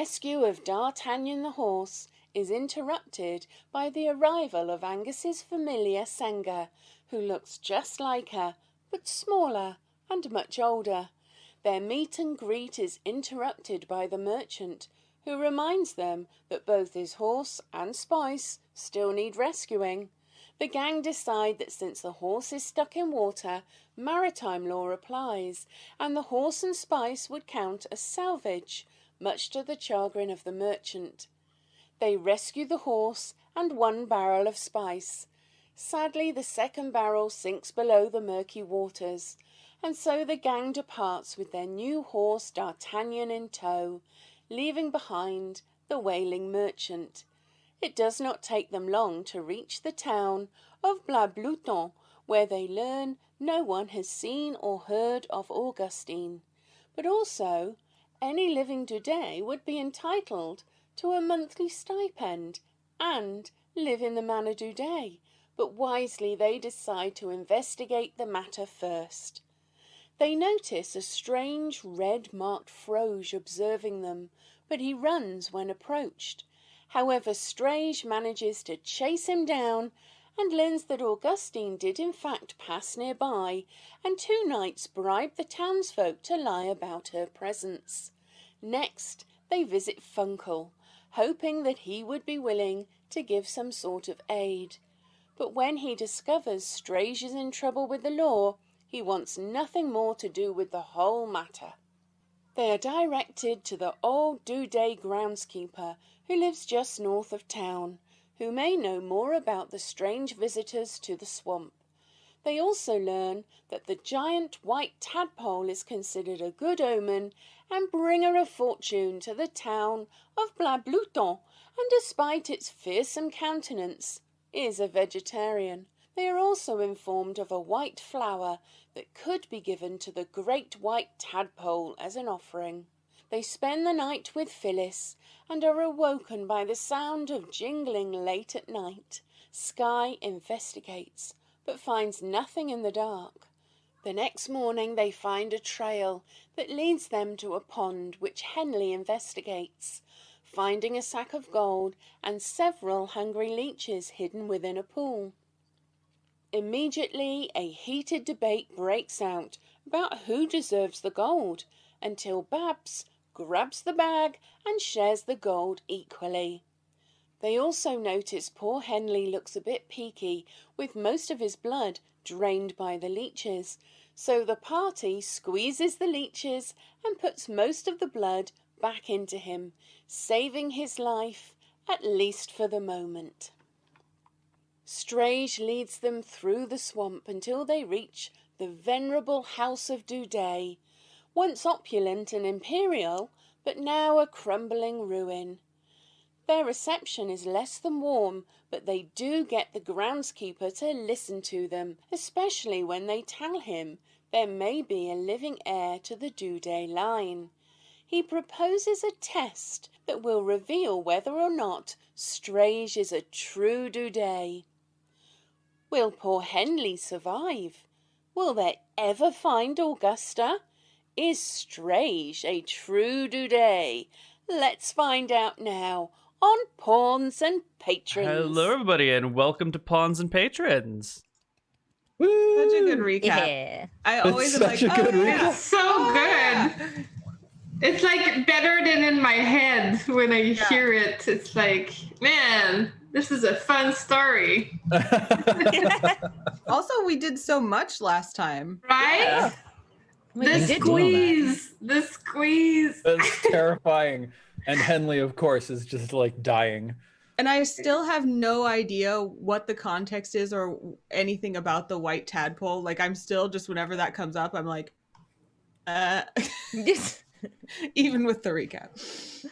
rescue of D'Artagnan the horse is interrupted by the arrival of Angus's familiar Senga, who looks just like her, but smaller and much older. Their meet and greet is interrupted by the merchant, who reminds them that both his horse and Spice still need rescuing. The gang decide that since the horse is stuck in water, maritime law applies, and the horse and Spice would count as salvage, much to the chagrin of the merchant. They rescue the horse and one barrel of Spice. Sadly, the second barrel sinks below the murky waters, and so the gang departs with their new horse D'Artagnan in tow, leaving behind the wailing merchant. It does not take them long to reach the town of Blabluton, where they learn no one has seen or heard of Augustine. But also, any living today would be entitled to a monthly stipend and live in the manor today. But wisely they decide to investigate the matter first. They notice a strange red-marked Froge observing them, but he runs when approached. However, Strage manages to chase him down and learns that Augustine did in fact pass nearby, and 2 knights bribed the townsfolk to lie about her presence. Next, they visit Funkel, hoping that he would be willing to give some sort of aid. But when he discovers Strage is in trouble with the law, he wants nothing more to do with the whole matter. They are directed to the old Doudet groundskeeper, who lives just north of town, who may know more about the strange visitors to the swamp. They also learn that the giant white tadpole is considered a good omen and bringer of fortune to the town of Blabluton, and despite its fearsome countenance, is a vegetarian. They are also informed of a white flower that could be given to the great white tadpole as an offering. They spend the night with Phyllis and are awoken by the sound of jingling late at night. Skye investigates, but finds nothing in the dark. The next morning they find a trail that leads them to a pond which Henley investigates, finding a sack of gold and several hungry leeches hidden within a pool. Immediately, a heated debate breaks out about who deserves the gold, until Babs grabs the bag and shares the gold equally. They also notice poor Henley looks a bit peaky, with most of his blood drained by the leeches, so the party squeezes the leeches and puts most of the blood back into him, saving his life, at least for the moment. Strage leads them through the swamp until they reach the venerable house of Doudet, once opulent and imperial, but now a crumbling ruin. Their reception is less than warm, but they do get the groundskeeper to listen to them, especially when they tell him there may be a living heir to the Doudet line. He proposes a test that will reveal whether or not Strage is a true Doudet. Will poor Henley survive? Will they ever find Augusta? Is Strage a true Doudet? Let's find out now on Pawns and Patrons. Hello, everybody, and welcome to Pawns and Patrons. Woo! Such a good recap. Yeah. I always am like, such a good recap. It's so good. It's like better than in my head when I hear it. It's like, man, this is a fun story. Also, we did so much last time. Right? Yeah. The squeeze. The squeeze. That's terrifying. And Henley, of course, is just like dying. And I still have no idea what the context is or anything about the white tadpole. Like, I'm still just, whenever that comes up, I'm like, even with the recap.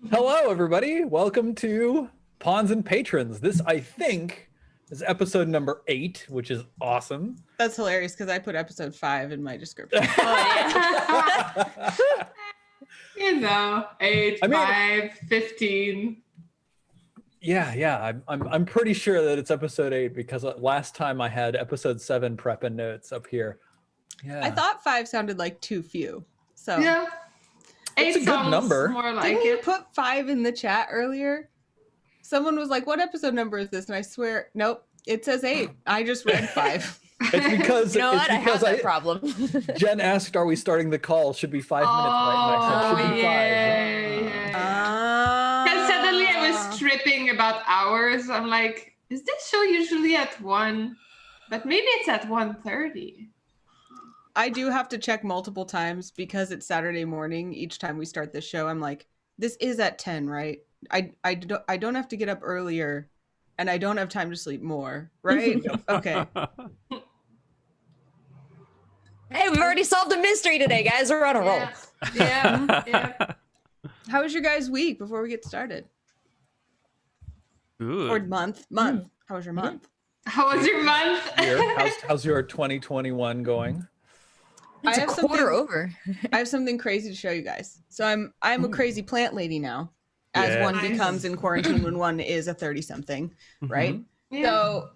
Hello, everybody. Welcome to Pawns and Patrons. This, I think, is episode number 8, which is awesome. That's hilarious because I put episode 5 in my description. You know, 8, 5, 15. Yeah. I'm pretty sure that it's episode 8 because last time I had episode 7 prep and notes up here. Yeah. I thought 5 sounded like too few. So Yeah. It's a 8 good sounds number. more like Didn't you it. put 5 in the chat earlier? Someone was like, what episode number is this? And I swear, nope, it says 8. I just read 5. It's because You know it's what? I have because that problem. Jen asked, "Are we starting the call? Should be 5 minutes, right?" And I said, "Should be 5." And suddenly I was tripping about hours. I'm like, is this show usually at 1? But maybe it's at 1:30. I do have to check multiple times because it's Saturday morning. Each time we start this show, I'm like, this is at 10, right? I don't have to get up earlier, and I don't have time to sleep more, right? Okay. Hey, we've already solved a mystery today, guys. We're on a roll. Yeah. How was your guys' week before we get started? Ooh. Or month? How was your month? How was your month? How's your 2021 going? It's I a have quarter something- over. I have something crazy to show you guys. So I'm a crazy plant lady now, as one Nice. becomes in quarantine when one is a 30-something, right? Yeah. So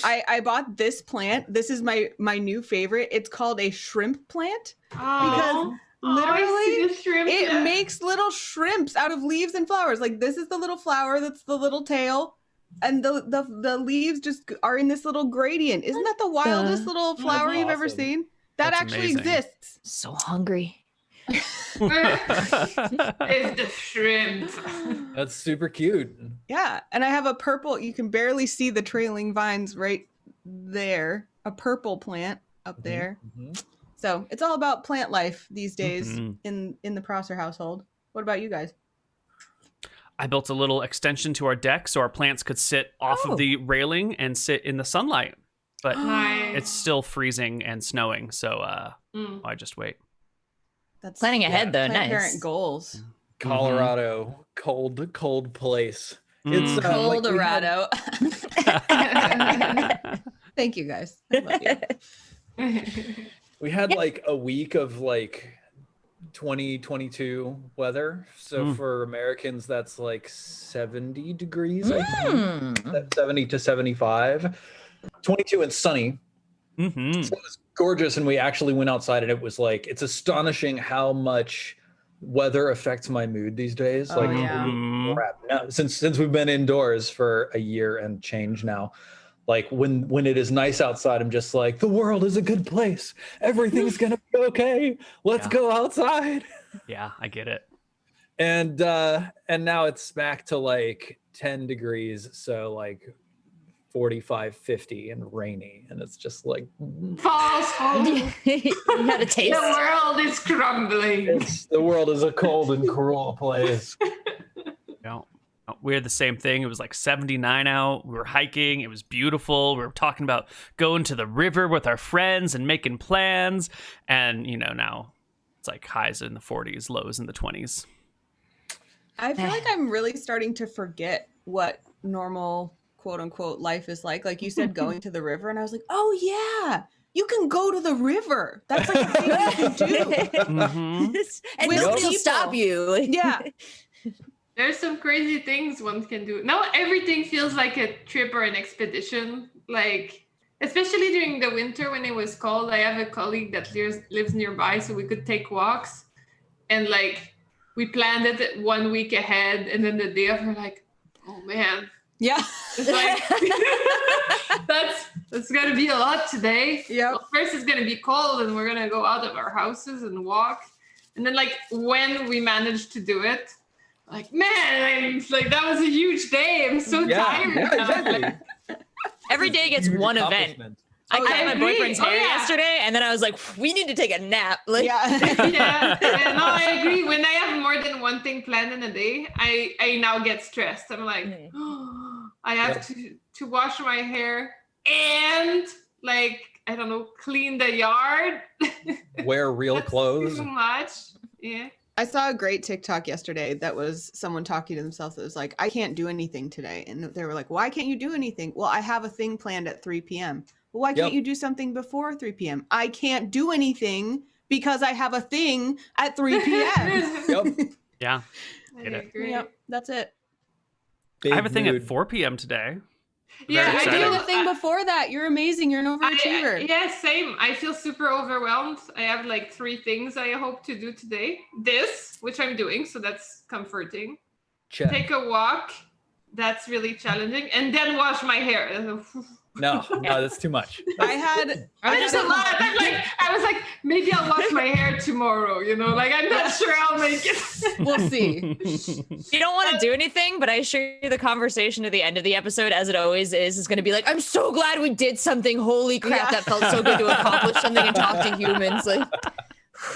I bought this plant. This is my new favorite. It's called a shrimp plant because I see literally the shrimp, it yeah. makes little shrimps out of leaves and flowers. Like this is the little flower, that's the little tail, and the leaves just are in this little gradient. Isn't that the wildest little flower you've ever awesome. seen? That That's actually amazing. exists. So hungry. It's the shrimp. That's super cute. Yeah, and I have a purple. You can barely see the trailing vines right there. A purple plant up there. Mhm. So it's all about plant life these days Mhm. in the Prosser household. What about you guys? I built a little extension to our deck so our plants could sit off Oh. of the railing and sit in the sunlight. But Nice. it's still freezing and snowing, so I just wait. That's Planning ahead, though. plant Nice. parent goals. Colorado, cold place. It's Mhm. like we had- Colorado. Thank you guys. I love you. We had like a week of like 2022 weather. So for Americans, that's like 70 degrees, I think. 70 to 75. 22 and sunny. Mm-hmm. So it was gorgeous. And we actually went outside and it was like, it's astonishing how much weather affects my mood these days. Oh, Like yeah. crap. Now, since we've been indoors for a year and change now, like when it is nice outside, I'm just like, the world is a good place. Everything's gonna be okay. Let's Yeah. go outside. Yeah, I get it. And now it's back to like 10 degrees, so like 45, 50 and rainy. And it's just like False hope. You had a taste. The world is crumbling. the world is a cold and cruel place. Yeah. We had the same thing. It was like 79 out. We were hiking. It was beautiful. We were talking about going to the river with our friends and making plans. And, now it's like highs in the 40s, lows in the 20s. I feel like I'm really starting to forget what normal quote unquote life is like. Like you said, going to the river, and I was like, oh yeah, you can go to the river. That's like a thing you can do. Mm-hmm. And With nobody will people. stop you. Yeah. There's some crazy things one can do. Now everything feels like a trip or an expedition. Like, especially during the winter when it was cold, I have a colleague that lives nearby, so we could take walks. And like, we planned it 1 week ahead. And then the day of, we're like, oh man, Yeah. it's like, that's gonna be a lot today. Yep. Well, first it's gonna be cold and we're gonna go out of our houses and walk. And then like when we managed to do it, like, man, like that was a huge day. I'm so tired. Yeah, now. exactly. Every day gets Huge one event. accomplishment. I cut I my agree. boyfriend's Oh, hair yeah. yesterday, and then I was like, we need to take a nap. Like, Yeah. Yeah, no, I agree. When I have more than one thing planned in a day, I now get stressed. I'm like, I have to wash my hair and like, I don't know, clean the yard. Wear real That's clothes. too much. Yeah. I saw a great TikTok yesterday that was someone talking to themselves that was like, I can't do anything today. And they were like, why can't you do anything? Well, I have a thing planned at 3 p.m. Well, why can't Yep. you do something before 3 p.m.? I can't do anything because I have a thing at 3 p.m. Yep. Yeah. I Get it. agree. Yep, that's it. I have a Big thing mood. at 4 p.m. today. Yeah, Very I I exciting. did do. the thing before that. You're amazing. You're an overachiever. Yeah, same. I feel super overwhelmed. I have like 3 things I hope to do today. This, which I'm doing, so that's comforting. Check. Take a walk. That's really challenging. And then wash my hair. No, that's too much. I had That's a lot. I was like, maybe I'll wash my hair tomorrow, like I'm not sure I'll make it. We'll see. You don't want to do anything, but I assure you the conversation at the end of the episode, as it always is going to be like, I'm so glad we did something. Holy crap, Yeah. that felt so good to accomplish something and talk to humans. Like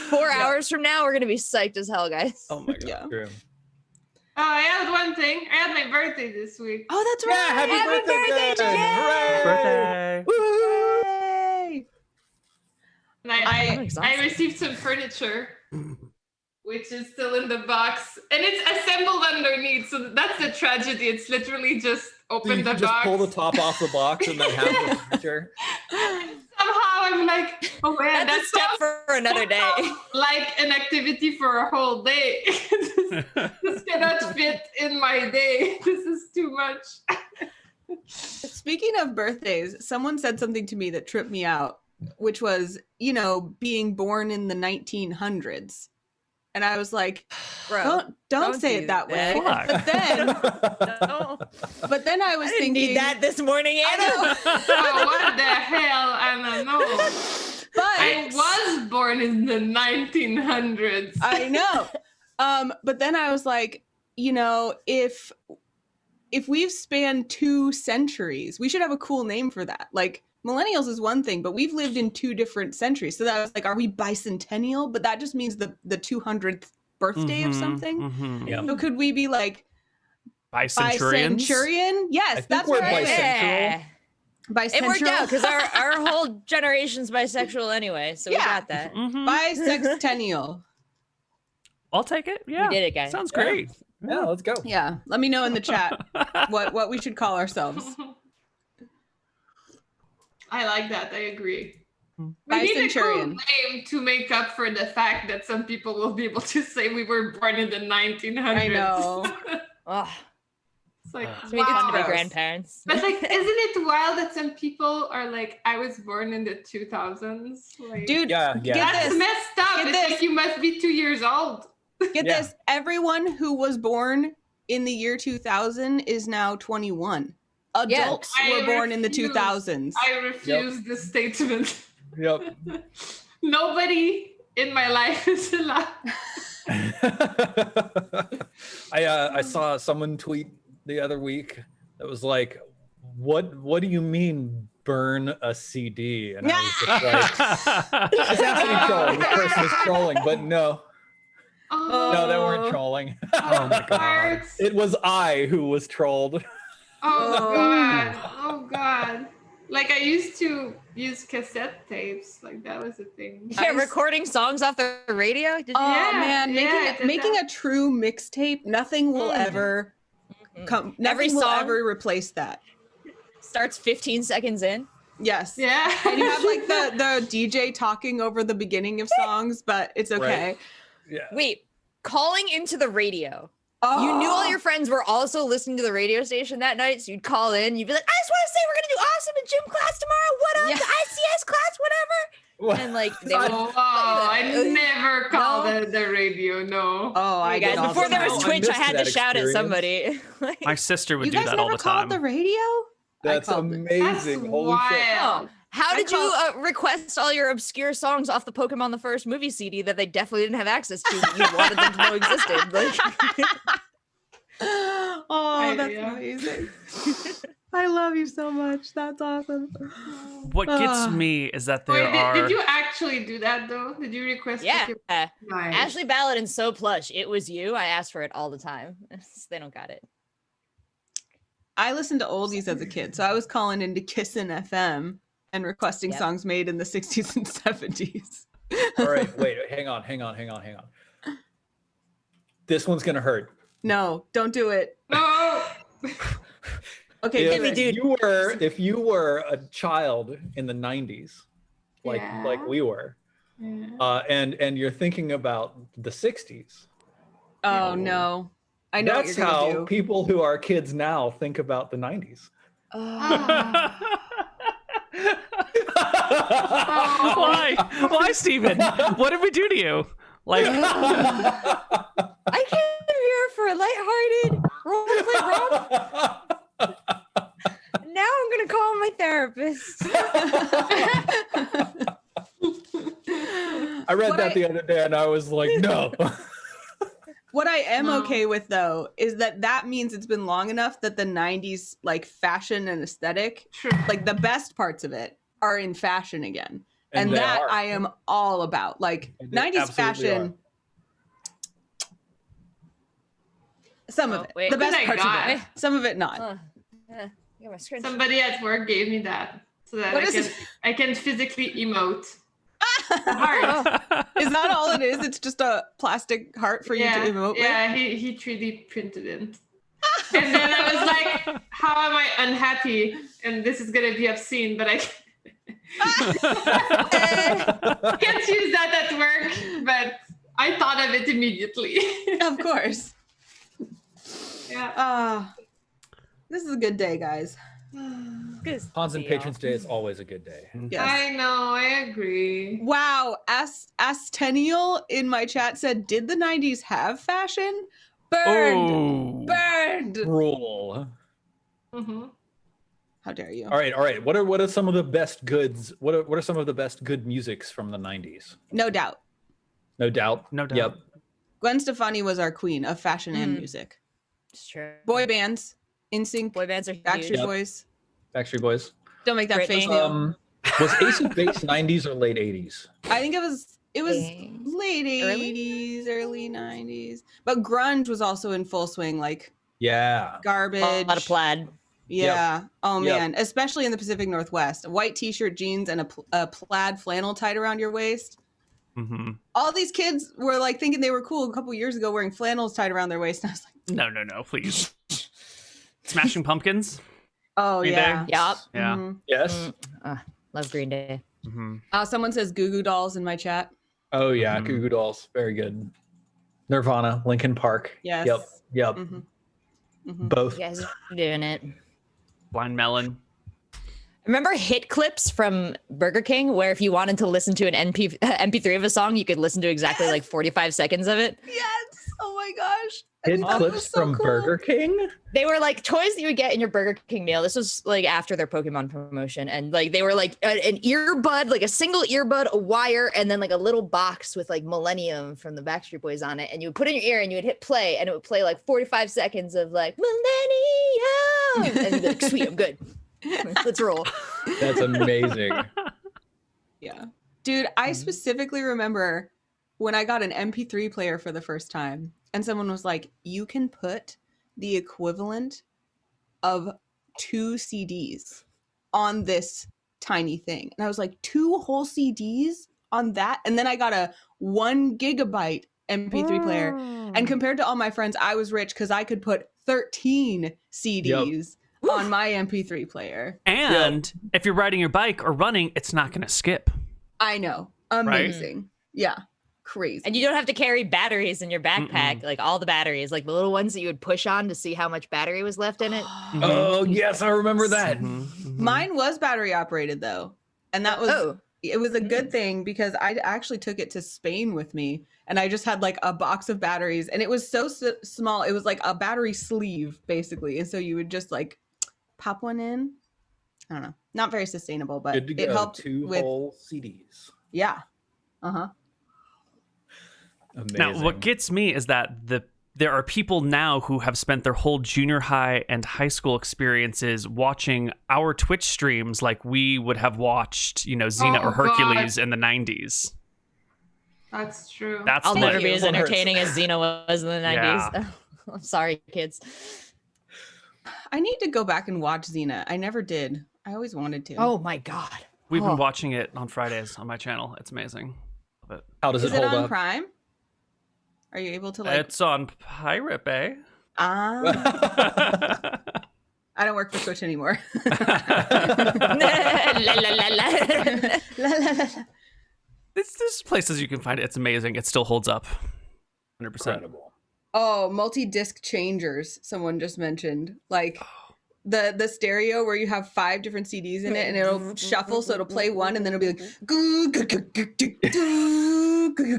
4 hours from now, we're going to be psyched as hell, guys. Oh my god. Yeah. True. Oh, I had one thing. I had my birthday this week. Oh, that's right. Happy birthday, Jen! Birthday. Yay! And I'm I exhausted. received some furniture, which is still in the box. And it's assembled underneath. So that's the tragedy. It's literally just So open you the can just box. pull the top off the box and then have the furniture. Somehow I'm like, oh man, That's a step for another day. like an activity for a whole day. This cannot fit in my day. This is too much. Speaking of birthdays, someone said something to me that tripped me out, which was, being born in the 1900s. And I was like, Bro, don't say do it that way. Fuck. no. But then I was I didn't thinking need that this morning, Anna. Oh, what the hell? I don't know. But I was born in the 1900s. I know. But then I was like, if we've spanned 2 centuries, we should have a cool name for that. Like millennials is one thing, but we've lived in 2 different centuries. So that was like, are we bicentennial? But that just means the 200th birthday of something. Mm-hmm. Yeah. So could we be like Bicenturians. Bicenturian? Yes, think that's we're what I meant. Yeah. Bisexual. It worked out because our whole generation's bisexual anyway, so we Yeah. got that. Mhm. Bisextennial. I'll take it. Yeah. We did it, guys. Sounds great. Yeah, let's go. Yeah. Let me know in the chat what we should call ourselves. I like that. I agree. We need a cool Bicenturian. name to make up for the fact that some people will be able to say we were born in the 1900s. I know. Oh, It's like, so we get wow. to be Gross. grandparents. But like, isn't it wild that some people are like, I was born in the 2000s? Like, Dude, Yeah, yeah. get that's this. messed up. Get It's this. like you must be 2 years old. Get Yeah. this. Everyone who was born in the year 2000 is now 21. Adults I were born in the refuse. 2000s. I refuse this statement. Yep. Nobody in my life is alive. I saw someone tweet the other week that was like, what do you mean burn a CD? And I was just like, it's actually trolling. The person was trolling, but no, they weren't trolling. Oh my God. Hearts. It was I who was trolled. Oh god. Oh god. Like I used to use cassette tapes. Like that was a thing. Yeah, recording songs off the radio. Did you? Oh Yeah, man, yeah, I making did making that. a true mixtape, nothing will ever come. Every Nothing will song- ever replace that. Starts 15 seconds in. Yes. Yeah. And you have like the DJ talking over the beginning of songs, but it's okay. Right. Yeah. Wait, calling into the radio. Oh, You knew all your friends were also listening to the radio station that night, so you'd call in. You'd be like, "I just want to say we're gonna do awesome in gym class tomorrow. What up? Yeah. Yeah. The ICS class, whatever." And like they would. Oh, I never called the radio. No. Oh, I You did guys, all before the there time. was I Twitch, I missed had to that shout at experience. somebody. Like, My sister would You do guys that all never the called time. the radio? That's I called it. amazing. That's Holy shit. wild. how I did you request all your obscure songs off the Pokemon the First movie CD that they definitely didn't have access to, but you wanted them to know existed? Like, Oh, that's Yeah. amazing. I love you so much. That's awesome. What gets me is that there Wait, are. did you actually do that though? Did you request? yeah, Nice. Ashley Ballard and So Plush. It was you. I asked for it all the time. They don't got it. I listened to oldies as a kid, so I was calling into Kissin' FM and requesting Yep. songs made in the 60s and 70s. All right, wait, hang on. This one's gonna hurt. No, don't do it. No. Okay, If do it. dude. if you were a child in the 90s, like Yeah. we were, Yeah. and you're thinking about the 60s, Oh no. I know that's what you're how gonna do. people who are kids now think about the 90s. Ah. Why, Steven? What did we do to you? Like, I came here for a lighthearted roleplay romp. Now I'm gonna call my therapist. I read that the other day and I was like, no. What I am okay with though is that means it's been long enough that the 90s like fashion and aesthetic, True. like the best parts of it are in fashion again. And they that are. I am all about. Like And they 90s absolutely fashion. Some of Oh, it. wait. The best What did I parts of got? it. Some of it not. I got my screen. Somebody at work gave me that so that What is I can physically emote. Heart. Is that all it is? It's just a plastic heart for you to emote with? Yeah, he 3D printed it. And then I was like, how am I unhappy? And this is gonna be obscene, but I can't use that at work, but I thought of it immediately. Of course. Yeah. This is a good day, guys. Hans and Patrons Day is always a good day. Yes. I know, I agree. Wow. Astennial in my chat said, did the 90s have fashion? Burned. oh, Burned. Rule. Mm-hmm. How dare you? All right. What are some of the best goods? What are some of the best good musics from the 90s? No doubt. No doubt. No doubt. Yep. Gwen Stefani was our queen of fashion and music. It's true. Boy bands, NSYNC, Boy bands are huge. Backstreet Yep. Boys. Backstreet Boys. Don't make that Britney. face, Neil. Was Ace of Base 90s or late 80s? I think it was Thanks. late 80s, early 90s. But grunge was also in full swing, like Yeah. Garbage. A lot of plaid. Yeah. Oh Yep. man, especially in the Pacific Northwest. A white t-shirt, jeans, and a plaid flannel tied around your waist. Mm-hmm. All these kids were like thinking they were cool a couple years ago wearing flannels tied around their waist. And I was like, No, please. Smashing Pumpkins. oh Green yeah. Day? Yup. Yeah. Mhm. Yes. Love Green Day. Mm-hmm. Someone says Goo Goo Dolls in my chat. Oh yeah. Mhm. Goo Goo Dolls. Very good. Nirvana. Linkin Park. Yes. Yep. Mhm. Mhm. Both. You guys are doing it. Blind Melon. Remember hit clips from Burger King where if you wanted to listen to an MP3 of a song, you could listen to exactly like 45 seconds of it? Yes. Oh my gosh. Hit I thought it clips was so from cool. Burger King. They were like toys that you would get in your Burger King meal. This was like after their Pokemon promotion. And like they were like an earbud, like a single earbud, a wire, and then like a little box with like Millennium from the Backstreet Boys on it. And you would put it in your ear and you would hit play and it would play like 45 seconds of like Millennium. And you'd be like, sweet, I'm good. Let's roll. That's amazing. Yeah. Dude, I specifically remember when I got an MP3 player for the first time and someone was like, you can put the equivalent of 2 CDs on this tiny thing. And I was like, 2 whole CDs on that? And then I got a 1 gigabyte MP3 player. And compared to all my friends, I was rich because I could put 13 CDs on my MP3 player. And if you're riding your bike or running, it's not going to skip. I know. Amazing. Yeah. Crazy. And you don't have to carry batteries in your backpack, like all the batteries, like the little ones that you would push on to see how much battery was left in it. Oh yes, I remember that. Mine was battery operated though. And that was it was a good thing because I actually took it to Spain with me and I just had like a box of batteries and it was so small. It was like a battery sleeve basically. And so you would just like pop one in. I don't know. Not very sustainable, but Good to go. it helped 2 with whole CDs. yeah. Uh-huh. Amazing. Now, what gets me is that there are people now who have spent their whole junior high and high school experiences watching our Twitch streams like we would have watched, Xena or Hercules in the 90s. That's true. That's I'll the- never be as One hurts. entertaining as Xena was in the 90s. Yeah. I'm sorry, kids. I need to go back and watch Xena. I never did. I always wanted to. Oh my God. We've Oh. been watching it on Fridays on my channel. It's amazing. But How does is it it hold on up? Prime? Are you able to like it's on Pirate Bay. I don't work for Twitch anymore. La, la, la, la. La, la, la. There's places you can find it. It's amazing. It still holds up. 100%. Incredible. Oh, multi-disc changers. Someone just mentioned. Like, the stereo where you have 5 different CDs in it, and it'll shuffle, so it'll play one, and then it'll be like,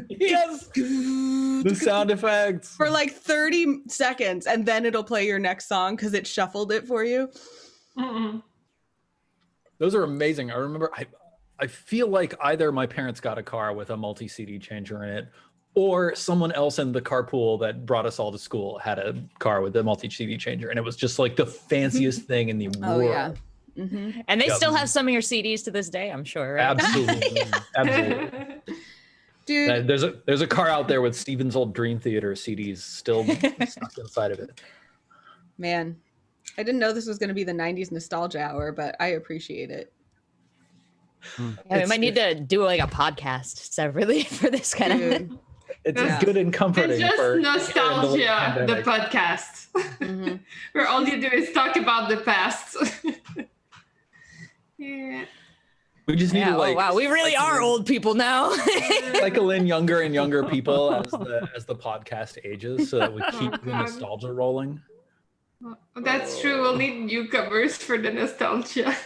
Yes, the sound effects for like 30 seconds, and then it'll play your next song because it shuffled it for you. Mm-mm. Those are amazing. I remember I feel like either my parents got a car with a multi CD changer in it, or someone else in the carpool that brought us all to school had a car with a multi CD changer, and it was just like the fanciest thing in the world. Oh yeah. And they Yep. still have some of your CDs to this day, I'm sure, right? Absolutely. Absolutely. Dude, There's a car out there with Steven's old Dream Theater CDs still stuck inside of it. man, I didn't know this was going to be the 90s nostalgia hour, but I appreciate it. Yeah, we might need to do like a podcast separately for this kind of. Dude. It's Yeah. good and comforting. It's just for nostalgia, the pandemic. podcast, Mhm. where all you do is talk about the past. Yeah. We just need Yeah, to like. oh wow, we really cycle are in- old people now. Cycle in younger and younger people as the podcast ages, so that we keep the God. nostalgia rolling. That's true. We'll need newcomers for the nostalgia.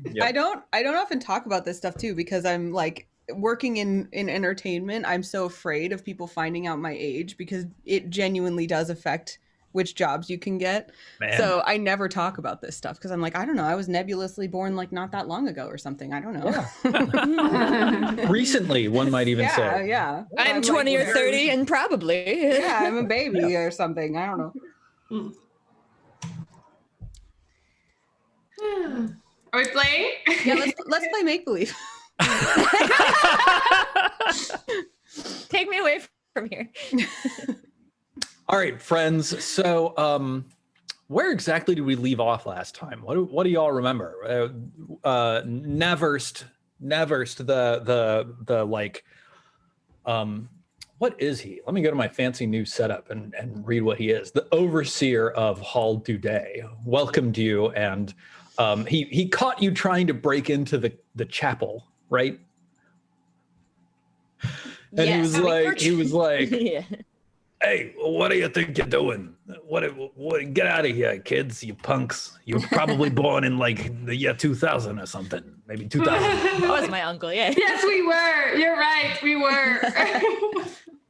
Yep. I don't often talk about this stuff too, because I'm like working in entertainment. I'm so afraid of people finding out my age, because it genuinely does affect which jobs you can get. Man. So I never talk about this stuff, because I'm like, I don't know, I was nebulously born like not that long ago or something. I don't know. Recently, one might even Yeah, say. yeah. I'm like 20 or very- 30 and probably. Yeah, I'm a baby or something. I don't know. Are we playing? Yeah, let's play make believe. Take me away from here. All right, friends. So, where exactly did we leave off last time? What do y'all remember? Neverst, the like, what is he? Let me go to my fancy new setup and read what he is. The overseer of Hall Duday welcomed you, and he caught you trying to break into the chapel, right? And Yes. he was like, Yeah. "Hey, what do you think you're doing? What get out of here, kids, you punks. You're probably born in like the year 2000 or something. Maybe 2000. That was my uncle, yeah. Yes, we were. You're right. We were.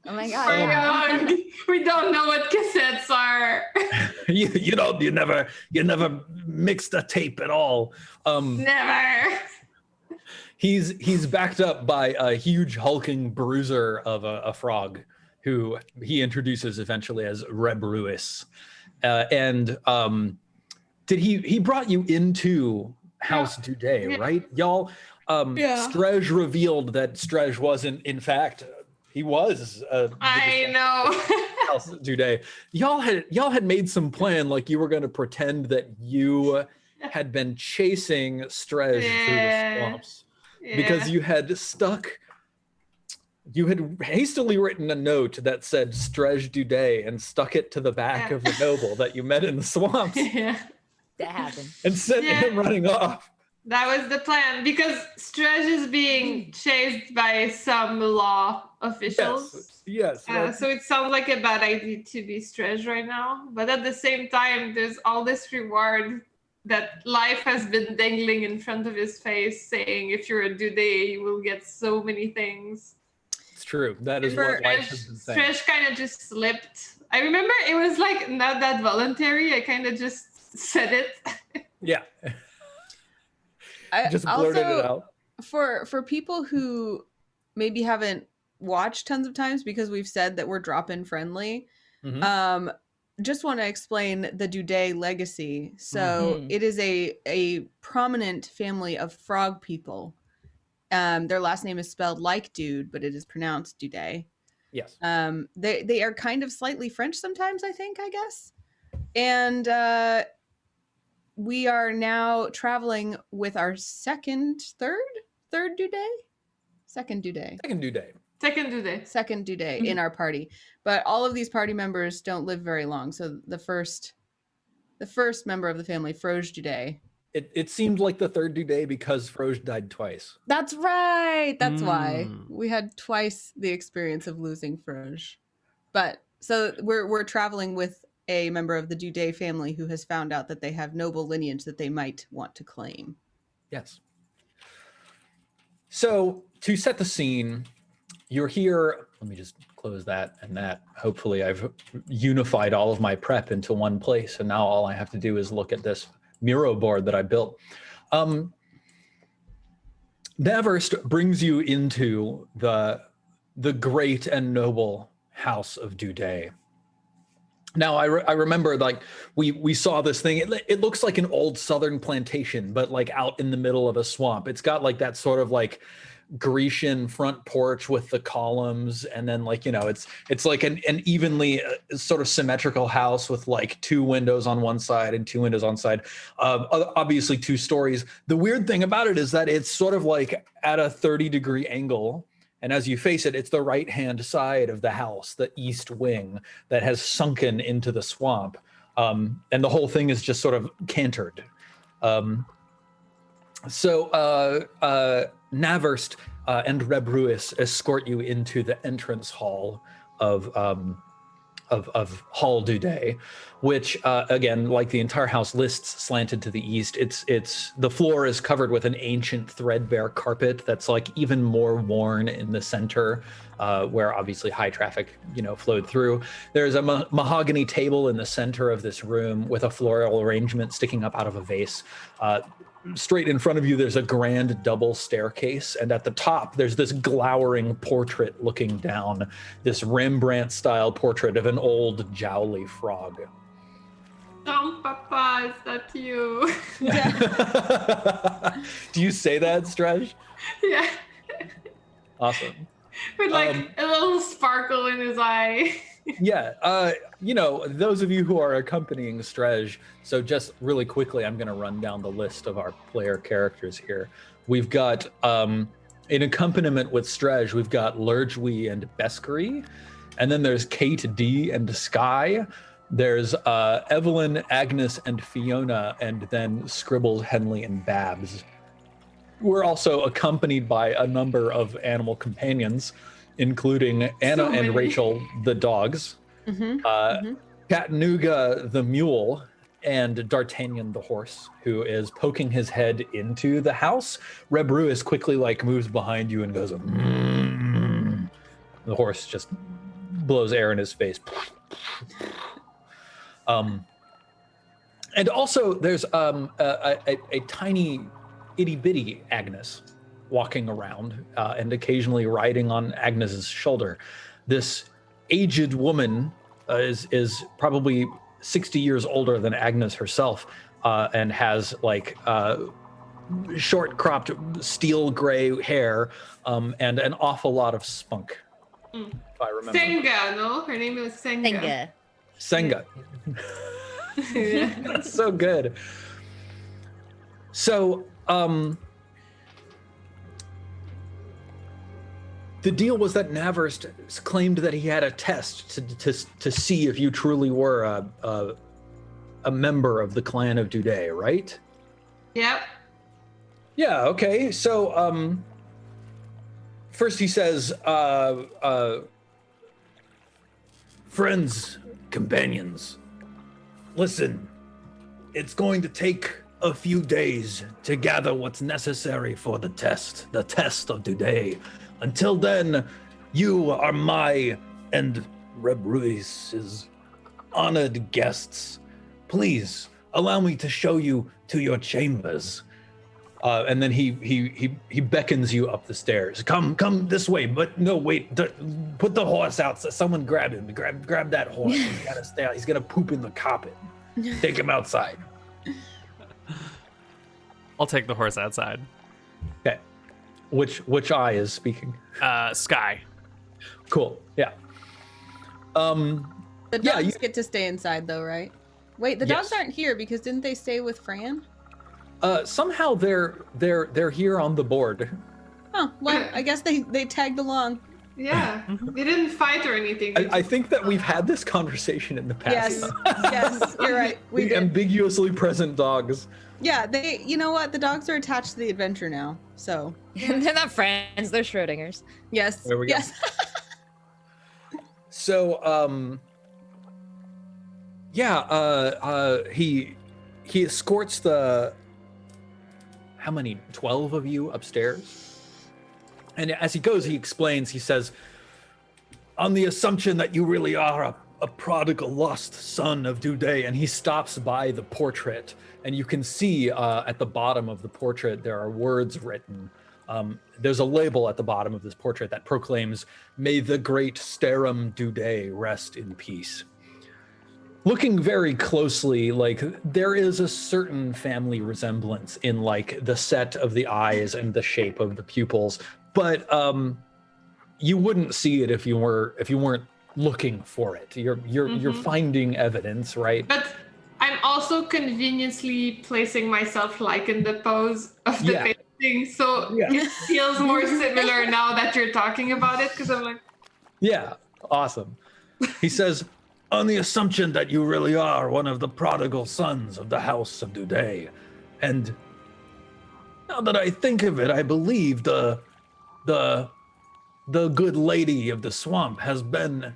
Oh my We're god. Yeah. young. We don't know what cassettes are. you never mixed a tape at all." Never. He's backed up by a huge hulking bruiser of a frog, who he introduces eventually as Rebruis. And did he brought you into House Duday, Yeah. right? Y'all, Yeah. Strej revealed that Strej wasn't, in fact, he was I know. House Duday. Y'all had made some plan, like you were going to pretend that you had been chasing Strej through the swamps, because you had hastily written a note that said Strej Duday and stuck it to the back Yeah. of the noble that you met in the swamps Yeah. That happened. and sent Yeah. him running off. That was the plan, because Strej is being chased by some law officials. Yes. So it sounds like a bad idea to be Strej right now. But at the same time, there's all this reward that life has been dangling in front of his face, saying if you're a Duday, you will get so many things. It's true. That is what life has been saying. Strej kind of just slipped. I remember it was like not that voluntary. I kind of just said it. Yeah. I Just blurted it out. For people who maybe haven't watched tons of times, because we've said that we're drop-in friendly, Mhm. just want to explain the Duday legacy. So it is a prominent family of frog people. Their last name is spelled like dude, but it is pronounced Duday. Yes. They are kind of slightly French sometimes, I guess. And we are now traveling with our third Duday? Second Duday. Second Duday. Second Duday. Second Duday in our party. But all of these party members don't live very long. So the first member of the family, Froge Duday. It seemed like the third Duday because Froge died twice. That's right. That's why Mm. we had twice the experience of losing Froge. But so we're traveling with a member of the Duday family who has found out that they have noble lineage that they might want to claim. Yes. So to set the scene, you're here. Let me just close that and that. Hopefully I've unified all of my prep into one place. And now all I have to do is look at this Miro board that I built. Naverst brings you into the great and noble house of Duday. Now, I remember, like, we saw this thing. It looks like an old southern plantation, but like out in the middle of a swamp. It's got like that sort of like Grecian front porch with the columns, and then like, you know, it's like an evenly sort of symmetrical house with like 2 windows on one side and 2 windows on side. Obviously 2 stories. The weird thing about it is that it's sort of like at a 30-degree angle. And as you face it, it's the right-hand side of the house, the east wing, that has sunken into the swamp. And the whole thing is just sort of cantered. So Naverst and Rebruis escort you into the entrance hall of Hall Duday, which again, like the entire house, lists slanted to the east. It's the floor is covered with an ancient threadbare carpet that's like even more worn in the center, where obviously high traffic, you know, flowed through. There's a mahogany table in the center of this room with a floral arrangement sticking up out of a vase. Straight in front of you, there's a grand double staircase, and at the top, there's this glowering portrait looking down, this Rembrandt-style portrait of an old jowly frog. Oh, Papa, is that you? Do you say that, Stretch? Yeah. Awesome. With like a little sparkle in his eye. Yeah, you know, those of you who are accompanying Strej, so just really quickly, I'm going to run down the list of our player characters here. We've got, in accompaniment with Strej, we've got Lurgwy and Beskery, and then there's Kate D and Sky. There's Evelyn, Agnes, and Fiona, and then Scribbles, Henley, and Babs. We're also accompanied by a number of animal companions, including Anna and Rachel, the dogs, Chattanooga, the mule, and D'Artagnan, the horse, who is poking his head into the house. Rebruis quickly like moves behind you and goes, mm. The horse just blows air in his face. And also there's a tiny itty bitty Agnes walking around and occasionally riding on Agnes's shoulder. This aged woman is probably 60 years older than Agnes herself, and has like short cropped steel gray hair and an awful lot of spunk. If I remember. Senga, no? Her name is Senga. Senga. That's so good. So, the deal was that Naverst claimed that he had a test to see if you truly were a member of the clan of Duday, right? Yep. Yeah, okay. So, first he says, friends, companions, listen, it's going to take a few days to gather what's necessary for the test of Duday. Until then, you are my and Rebruis's honored guests. Please allow me to show you to your chambers. And then he beckons you up the stairs. Come this way. But no, wait. Put the horse out. Someone grab him. Grab that horse. He's gotta stay out. He's gonna poop in the carpet. Take him outside. I'll take the horse outside. Okay. Which eye is speaking? Sky. Cool. Yeah. The dogs get to stay inside though, right? Wait, the dogs aren't here because didn't they stay with Fran? Somehow they're here on the board. Oh, well, I guess they tagged along. Yeah, they didn't fight or anything. I think that we've had this conversation in the past. Yes, you're right. We The did. ambiguously present dogs. Yeah, you know what? The dogs are attached to the adventure now, so. They're not friends, they're Schrodinger's. Yes, There we go. yes. So, He escorts the, how many, 12 of you upstairs? And as he goes, he explains, he says, on the assumption that you really are a prodigal lost son of Duday, and he stops by the portrait, and you can see at the bottom of the portrait there are words written. There's a label at the bottom of this portrait that proclaims, "May the great Sterum Duday rest in peace." Looking very closely, like there is a certain family resemblance in like the set of the eyes and the shape of the pupils, but you wouldn't see it if you weren't looking for it. You're finding evidence, right? But I'm also conveniently placing myself like in the pose of the painting, so it feels more similar now that you're talking about it, because I'm like, yeah, awesome. He says, on the assumption that you really are one of the prodigal sons of the House of Duday, and now that I think of it, I believe the good lady of the swamp has been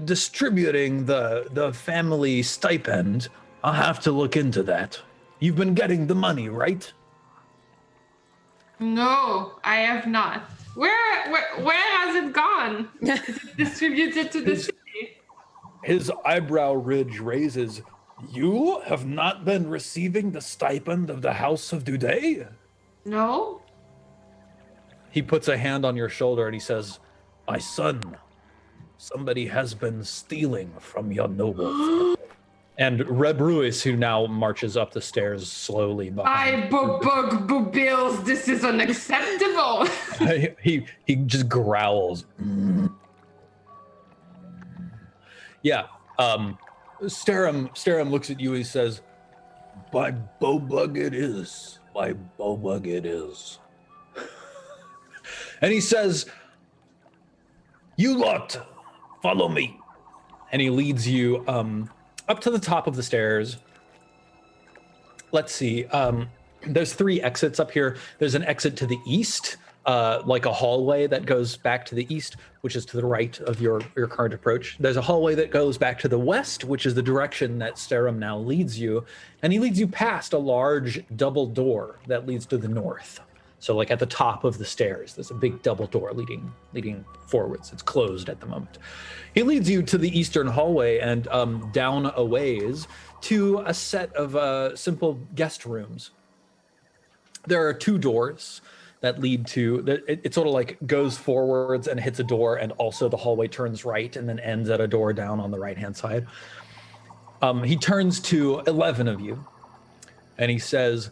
distributing the family stipend. I'll have to look into that. You've been getting the money, right? no, I have not. Where has it gone? Is it distributed to the city? His eyebrow ridge raises. You have not been receiving the stipend of the House of Duday? No. He puts a hand on your shoulder and he says, my son, somebody has been stealing from your noble. And Reb Ruiz, who now marches up the stairs slowly behind. Bills, this is unacceptable. he just growls. Yeah. Sterum looks at you. He says, "By Bobug it is. By Bobug it is." And he says, "You lot, follow me." And he leads you up to the top of the stairs. Let's see. There's 3 exits up here. There's an exit to the east, like a hallway that goes back to the east, which is to the right of your current approach. There's a hallway that goes back to the west, which is the direction that Sterum now leads you. And he leads you past a large double door that leads to the north. So like at the top of the stairs, there's a big double door leading forwards. It's closed at the moment. He leads you to the eastern hallway and down a ways to a set of simple guest rooms. There are 2 doors that lead to, it sort of like goes forwards and hits a door, and also the hallway turns right and then ends at a door down on the right-hand side. He turns to 11 of you and he says,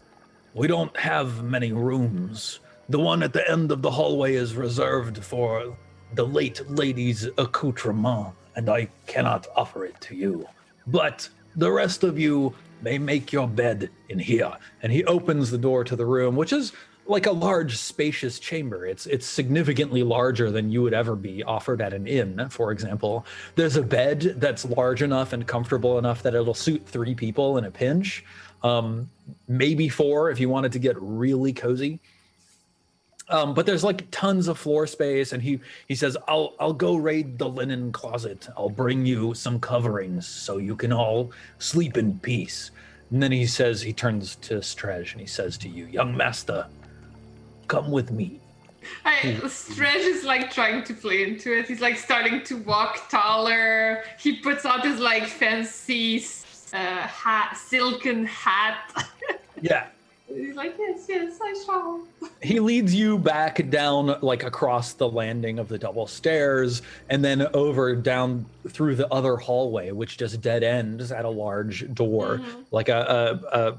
"We don't have many rooms. The one at the end of the hallway is reserved for the late lady's accoutrement, and I cannot offer it to you. But the rest of you may make your bed in here." And he opens the door to the room, which is like a large, spacious chamber. It's significantly larger than you would ever be offered at an inn, for example. There's a bed that's large enough and comfortable enough that it'll suit 3 people in a pinch. Maybe 4 if you wanted to get really cozy. But there's like tons of floor space, and he says, I'll go raid the linen closet. I'll bring you some coverings so you can all sleep in peace. And then he turns to Strej and he says to you, "Young master, come with me." Strej is like trying to play into it. He's like starting to walk taller. He puts on his like fancy silken hat. Yeah. He's like, yes, I shall. He leads you back down, like across the landing of the double stairs, and then over down through the other hallway, which just dead ends at a large door, like a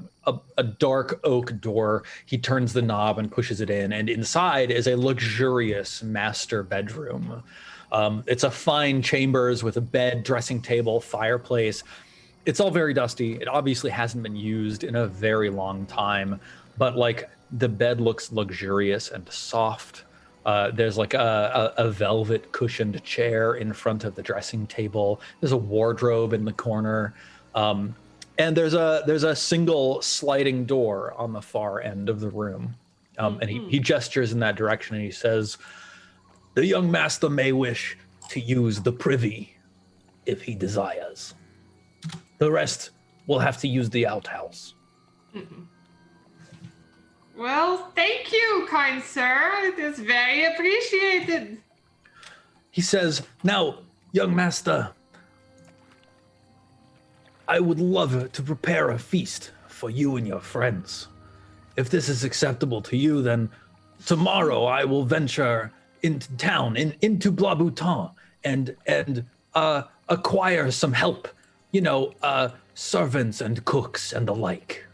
dark oak door. He turns the knob and pushes it in, and inside is a luxurious master bedroom. It's a fine chambers with a bed, dressing table, fireplace. It's all very dusty. It obviously hasn't been used in a very long time, but like the bed looks luxurious and soft. There's like a velvet cushioned chair in front of the dressing table. There's a wardrobe in the corner. And there's a single sliding door on the far end of the room. And he gestures in that direction and he says, "The young master may wish to use the privy if he desires." The rest will have to use the outhouse. Mhm. Well, thank you, kind sir. It is very appreciated. He says, now, young master, I would love to prepare a feast for you and your friends. If this is acceptable to you, then tomorrow I will venture into town, into Blabutan, and acquire some help. Servants and cooks and the like.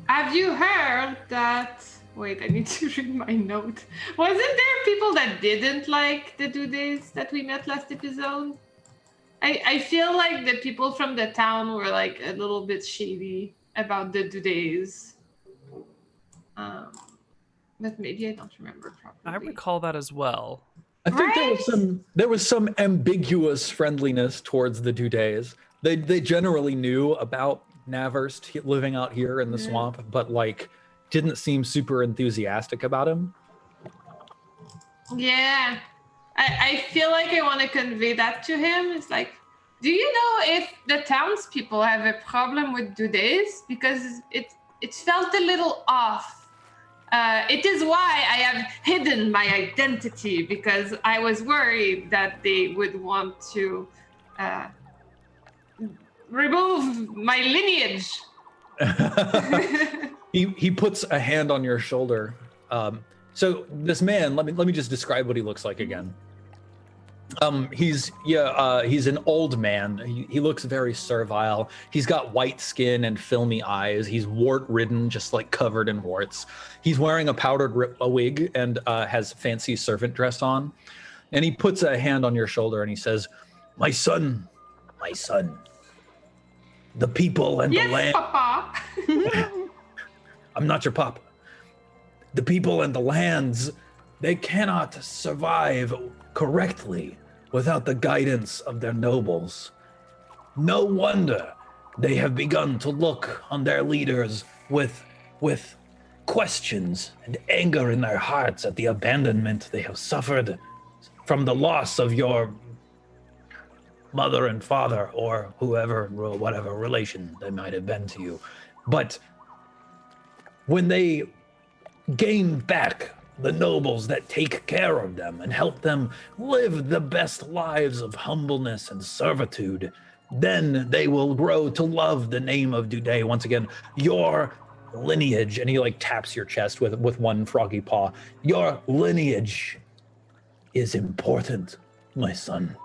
Have you heard that? Wait, I need to read my note. Wasn't there people that didn't like the 2 days that we met last episode? I feel like the people from the town were like a little bit shady about the 2 days. But maybe I don't remember properly. I recall that as well. I think there was some ambiguous friendliness towards the 2 days. They generally knew about Naverst living out here in the swamp, but like didn't seem super enthusiastic about him. Yeah. I feel like I want to convey that to him. It's like, do you know if the townspeople have a problem with 2 days? Because it felt a little off. It is why I have hidden my identity, because I was worried that they would want to remove my lineage. He puts a hand on your shoulder. So this man, let me just describe what he looks like again. He's an old man. He looks very servile. He's got white skin and filmy eyes. He's wart-ridden, just like covered in warts. He's wearing a powdered wig and has fancy servant dress on. And he puts a hand on your shoulder and he says, my son, the people and the land. Papa. I'm not your papa. The people and the lands, they cannot survive correctly without the guidance of their nobles. No wonder they have begun to look on their leaders with questions and anger in their hearts at the abandonment they have suffered from the loss of your mother and father, or whoever, whatever relation they might have been to you. But when they gain back the nobles that take care of them and help them live the best lives of humbleness and servitude, then they will grow to love the name of Duday. Once again, your lineage, and he like taps your chest with one froggy paw. Your lineage is important, my son.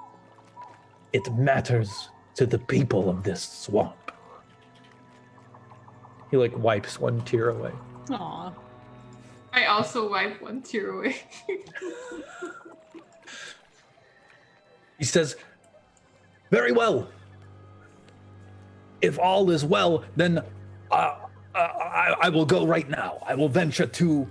It matters to the people of this swamp. He like wipes one tear away. Aw. I also wipe one tear away. He says, very well. If all is well, then I will go right now. I will venture to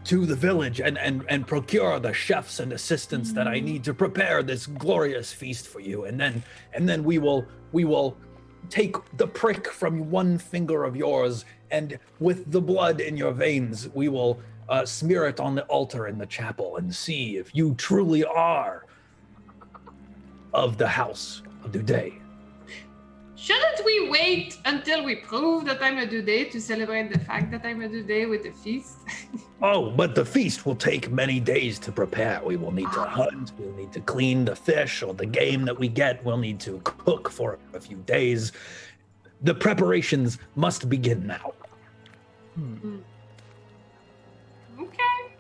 the village and procure the chefs and assistants that I need to prepare this glorious feast for you. And then we will take the prick from one finger of yours, and with the blood in your veins, we will smear it on the altar in the chapel and see if you truly are of the house of Duday. Shouldn't we wait until we prove that I'm a Duday to celebrate the fact that I'm a Duday with a feast? Oh, but the feast will take many days to prepare. We will need to hunt, we'll need to clean the fish or the game that we get, we'll need to cook for a few days. The preparations must begin now. Okay.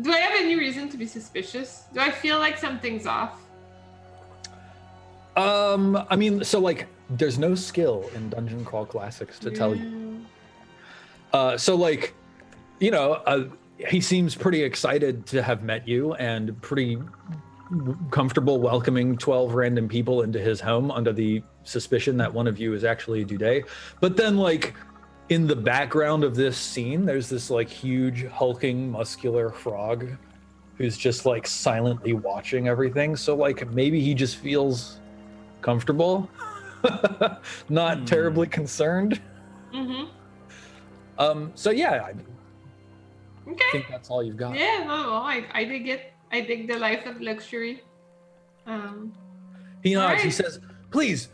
Do I have any reason to be suspicious? Do I feel like something's off? I mean, so like, there's no skill in Dungeon Crawl Classics to tell you. So like, you know, he seems pretty excited to have met you and pretty comfortable welcoming 12 random people into his home under the suspicion that one of you is actually Duday. But then like in the background of this scene, there's this like huge hulking muscular frog who's just like silently watching everything. So like maybe he just feels comfortable, not terribly concerned. So yeah, I think that's all you've got. Yeah, no, I dig it. I dig the life of luxury. He nods. He Right. says, please,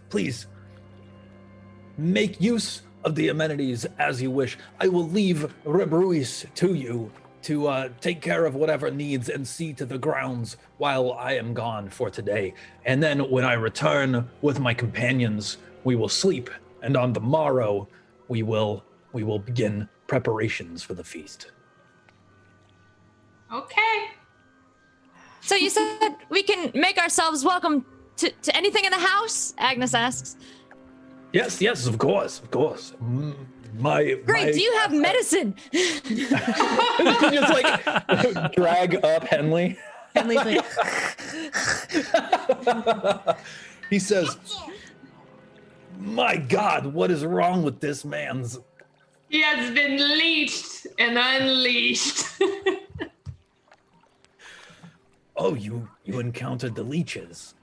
make use of the amenities as you wish. I will leave Rebruis to you to take care of whatever needs and see to the grounds while I am gone for today. And then when I return with my companions, we will sleep. And on the morrow, we will begin preparations for the feast. Okay. So you said we can make ourselves welcome to anything in the house? Agnes asks. Yes, of course. Great, do you have medicine? Just like drag up Henley. Henley's like, He says, my God, what is wrong with this man's? He has been leeched and unleashed. Oh, you encountered the leeches.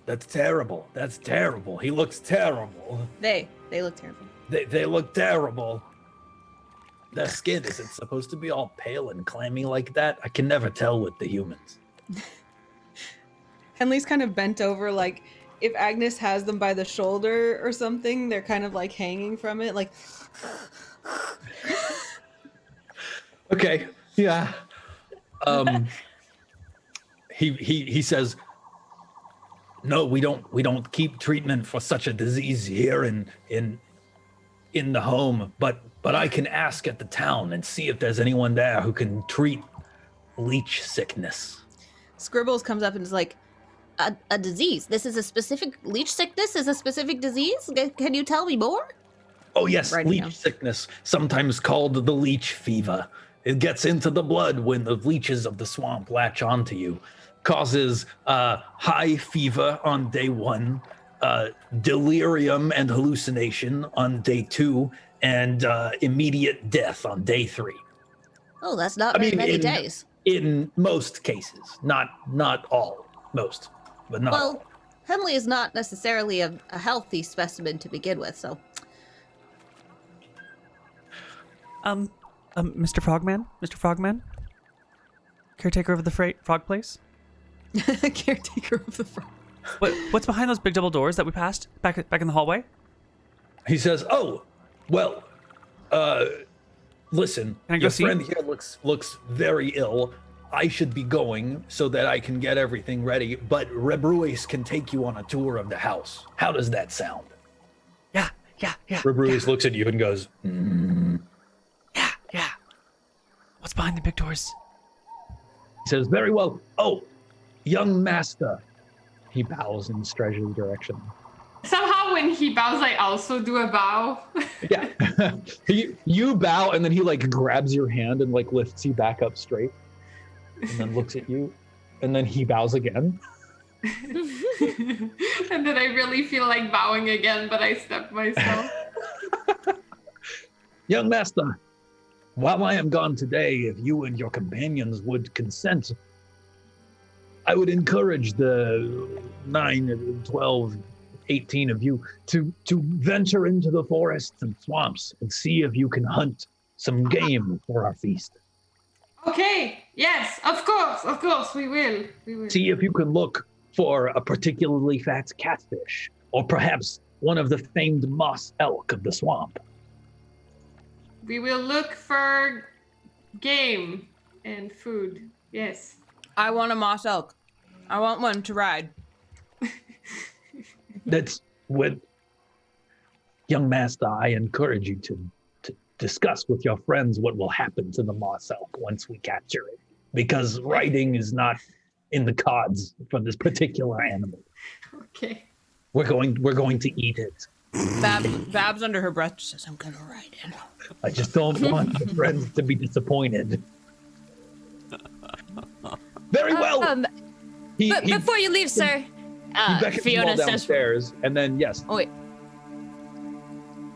That's terrible. He looks terrible. they look terrible. They look terrible. Their skin, is it supposed to be all pale and clammy like that? I can never tell with the humans. Henley's kind of bent over, like if Agnes has them by the shoulder or something, they're kind of like hanging from it, like. Okay, yeah. He says, no, we don't keep treatment for such a disease here in the home, but I can ask at the town and see if there's anyone there who can treat leech sickness. Scribbles comes up and is like, a disease. This is a specific leech sickness is a specific disease? Can you tell me more? Oh yes, Writing leech down. sickness, sometimes called the leech fever. It gets into the blood when the leeches of the swamp latch onto you. Causes high fever on day 1, delirium and hallucination on day 2, and immediate death on day 3. Oh, that's not very many in, days. In most cases, not all, most, but not all. Well, Henley is not necessarily a healthy specimen to begin with, so. Mr. Frogman? Caretaker of the frog place? Caretaker of the frog. What's behind those big double doors that we passed back in the hallway? He says, "Oh, well, listen, Can I go your see? friend here looks very ill. I should be going so that I can get everything ready, but Rebruis can take you on a tour of the house. How does that sound?" Yeah. Rebruis looks at you and goes, Yeah. What's behind the big doors? He says, "Very well. Oh, young master." He bows in Stretch's direction. Somehow when he bows, I also do a bow. Yeah. You bow, and then he like grabs your hand and like lifts you back up straight, and then looks at you, and then he bows again. And then I really feel like bowing again, but I step myself. Young master, while I am gone today, if you and your companions would consent, I would encourage the 9, 12, 18 of you to venture into the forests and swamps and see if you can hunt some game for our feast. Okay, yes, of course, we will. See if you can look for a particularly fat catfish, or perhaps one of the famed moss elk of the swamp. We will look for game and food, yes. I want a moss elk. I want one to ride. That's what, young master, I encourage you to discuss with your friends what will happen to the moss elk once we capture it, because riding is not in the cards for this particular animal. Okay. We're going to eat it. Babs under her breath says, "I'm gonna ride it." I just don't want the friends to be disappointed. Very well. But before you leave, sir, he beckons you all Fiona says, downstairs, and then yes. "Oh wait,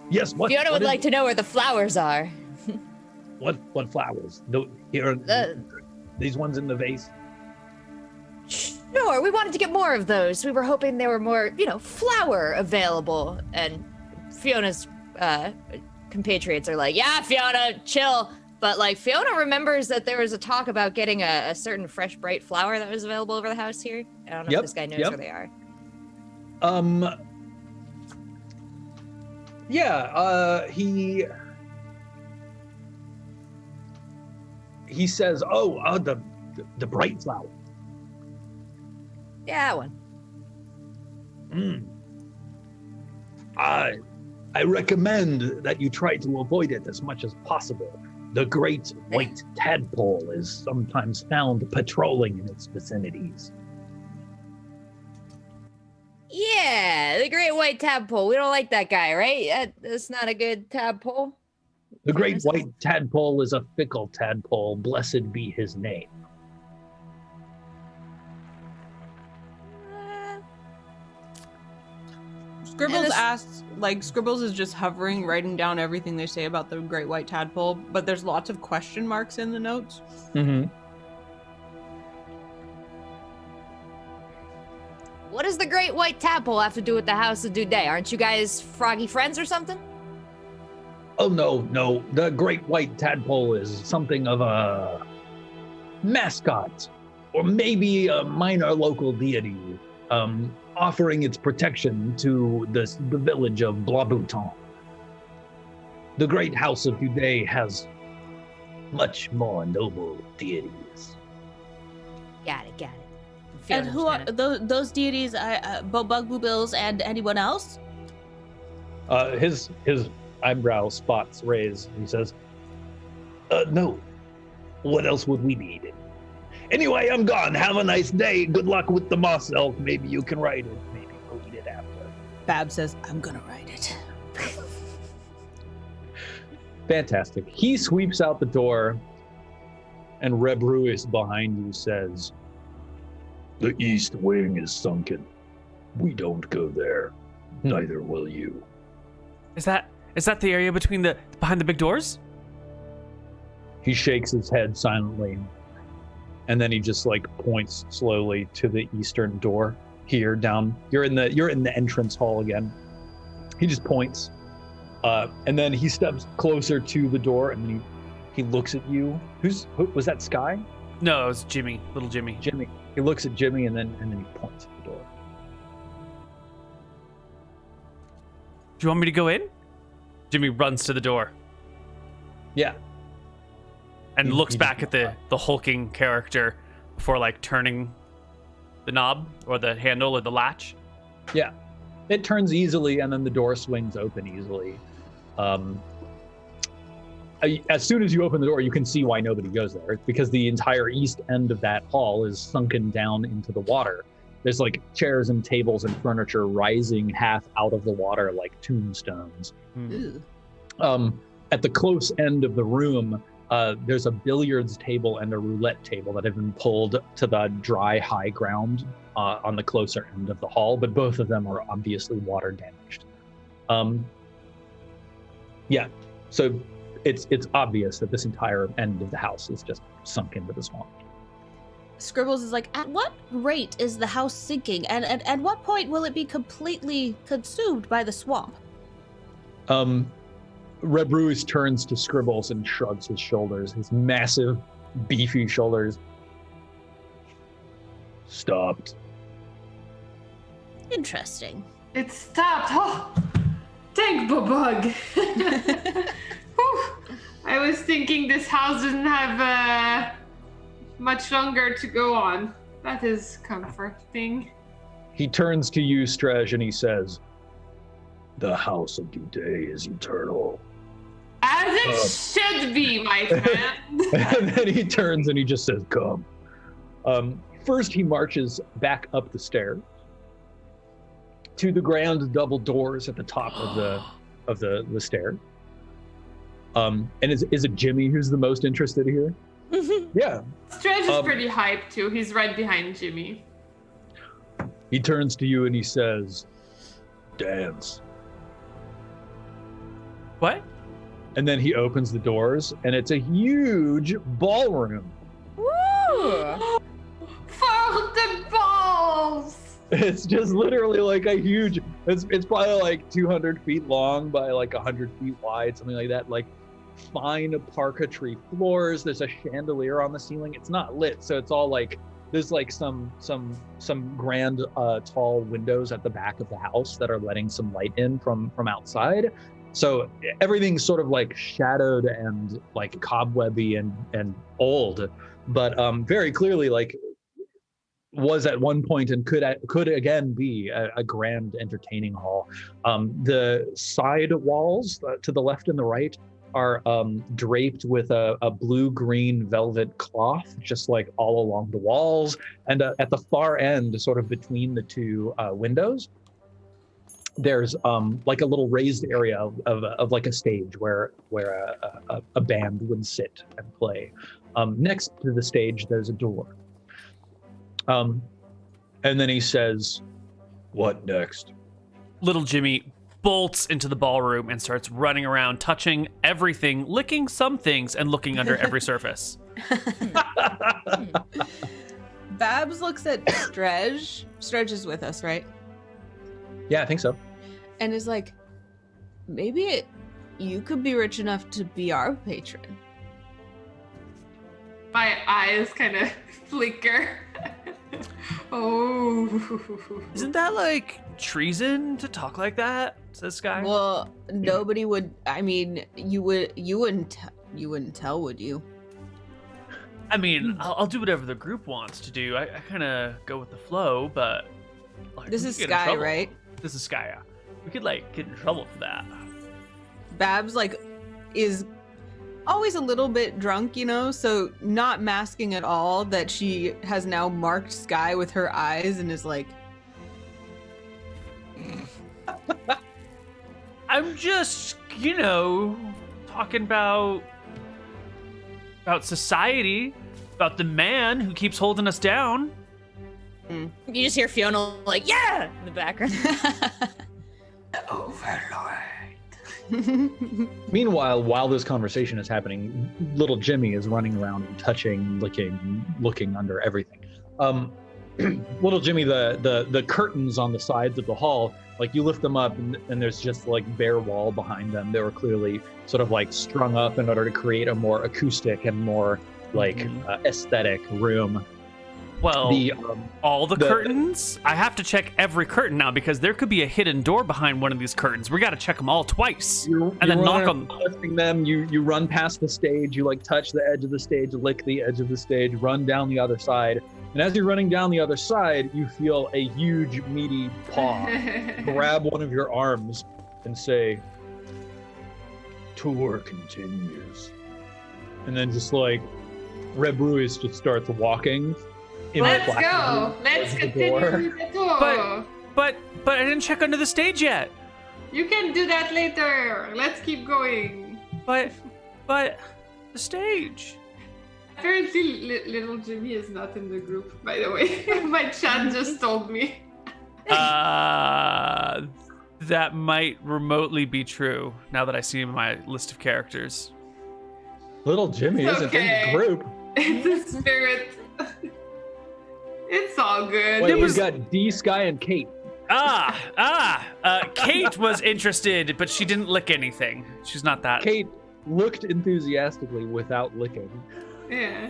Yes. What? Fiona what would is like to know where the flowers are." What flowers? Here, these ones in the vase. Sure, we wanted to get more of those. We were hoping there were more, flour available. And Fiona's compatriots are like, "Yeah, Fiona, chill. But like Fiona remembers that there was a talk about getting a certain fresh, bright flower that was available over the house here. I don't know if this guy knows where they are. Yeah, he says, the bright flower. Yeah, that one. I recommend that you try to avoid it as much as possible. The great white tadpole is sometimes found patrolling in its vicinities. Yeah, the great white tadpole. We don't like that guy, right? That's not a good tadpole. The great white tadpole is a fickle tadpole. Blessed be his name. Scribbles asks, like, Scribbles is just hovering, writing down everything they say about the great white tadpole, but there's lots of question marks in the notes. Mm-hmm. What does the great white tadpole have to do with the House of Duday? Aren't you guys froggy friends or something? Oh, no. The great white tadpole is something of a mascot, or maybe a minor local deity, offering its protection to the village of Blabouton. The great House of Duday has much more noble deities. Got it. And who are those deities? Bugaboo Bills and anyone else? His eyebrow spots raise. He says, no. What else would we need? Anyway, I'm gone. Have a nice day. Good luck with the moss elk. Maybe you can ride it. Maybe we'll eat it after. Bab says, I'm gonna ride it. Fantastic. He sweeps out the door, and Rebruis behind you says, the east wing is sunken. We don't go there. Neither will you. Is that the area behind the big doors? He shakes his head silently, and then he just like points slowly to the eastern door here down. You're in the entrance hall again. He just points, and then he steps closer to the door, and he looks at you. Who was that? Sky? No, it was Jimmy, little Jimmy. Jimmy. He looks at Jimmy, and then he points at the door. Do you want me to go in? Jimmy runs to the door. Yeah. And looks back at the hulking character before like turning the knob or the handle or the latch. Yeah. It turns easily, and then the door swings open easily. As soon as you open the door, you can see why nobody goes there. It's because the entire east end of that hall is sunken down into the water. There's like chairs and tables and furniture rising half out of the water like tombstones. At the close end of the room, there's a billiards table and a roulette table that have been pulled to the dry high ground on the closer end of the hall, but both of them are obviously water damaged. So it's obvious that this entire end of the house is just sunk into the swamp. Scribbles is like, at what rate is the house sinking, and at what point will it be completely consumed by the swamp? Rebruis turns to Scribbles and shrugs his shoulders, his massive, beefy shoulders. Stopped. Interesting. It stopped. Oh, thank Bubug. I was thinking this house doesn't have much longer to go on. That is comforting. He turns to you, Strej, and he says, the House of Duday is eternal. As it should be, my friend. And then he turns and he just says, come. First, he marches back up the stairs to the grand double doors at the top of the stair. And is it Jimmy who's the most interested here? Yeah. Stretch is pretty hyped too. He's right behind Jimmy. He turns to you and he says, dance. What? And then he opens the doors and it's a huge ballroom. Woo! For the balls! It's just literally like a huge, it's probably like 200 feet long by like 100 feet wide, something like that. Like fine parquetry floors. There's a chandelier on the ceiling. It's not lit, so it's all like there's like some grand tall windows at the back of the house that are letting some light in from outside. So everything's sort of like shadowed and like cobwebby and old, but very clearly like was at one point and could again be a grand entertaining hall. The side walls to the left and the right are draped with a blue-green velvet cloth, just like all along the walls. And at the far end, sort of between the two windows, there's like a little raised area of like a stage where a band would sit and play. Next to the stage, there's a door. And then he says, "What next?" Little Jimmy bolts into the ballroom and starts running around, touching everything, licking some things, and looking under every surface. Babs looks at Stretch. Stretch is with us, right? Yeah, I think so. And is like, maybe you could be rich enough to be our patron. My eyes kind of flicker. Oh. Isn't that like treason to talk like that? Says Sky. Well, nobody would. I mean, you wouldn't tell, would you? I mean, I'll do whatever the group wants to do. I kind of go with the flow, but like, This we is could get in Sky, trouble. right? This is Sky. Yeah. We could like get in trouble for that. Babs like is always a little bit drunk, you know, so not masking at all that she has now marked Sky with her eyes and is like, I'm just, talking about society, about the man who keeps holding us down. You just hear Fiona like, yeah, in the background. Meanwhile, while this conversation is happening, little Jimmy is running around and touching, licking, looking under everything. Little Jimmy, the curtains on the sides of the hall, like you lift them up and there's just like bare wall behind them. They were clearly sort of like strung up in order to create a more acoustic and more like aesthetic room. Well, all the curtains? I have to check every curtain now because there could be a hidden door behind one of these curtains. We got to check them all twice and then knock them. Lifting them, you run past the stage, you like touch the edge of the stage, lick the edge of the stage, run down the other side. And as you're running down the other side, you feel a huge, meaty paw grab one of your arms and say, "Tour continues." And then just like, Red Ruiz just starts walking. Let's go. Let's continue the tour. But I didn't check under the stage yet. You can do that later. Let's keep going. But the stage. Apparently, little Jimmy is not in the group, by the way. My chat just told me. That might remotely be true now that I see my list of characters. Little Jimmy isn't in the group. It's a spirit. It's all good. Wait, we've got D, Sky, and Kate. Kate was interested, but she didn't lick anything. She's not that. Kate looked enthusiastically without licking. Yeah.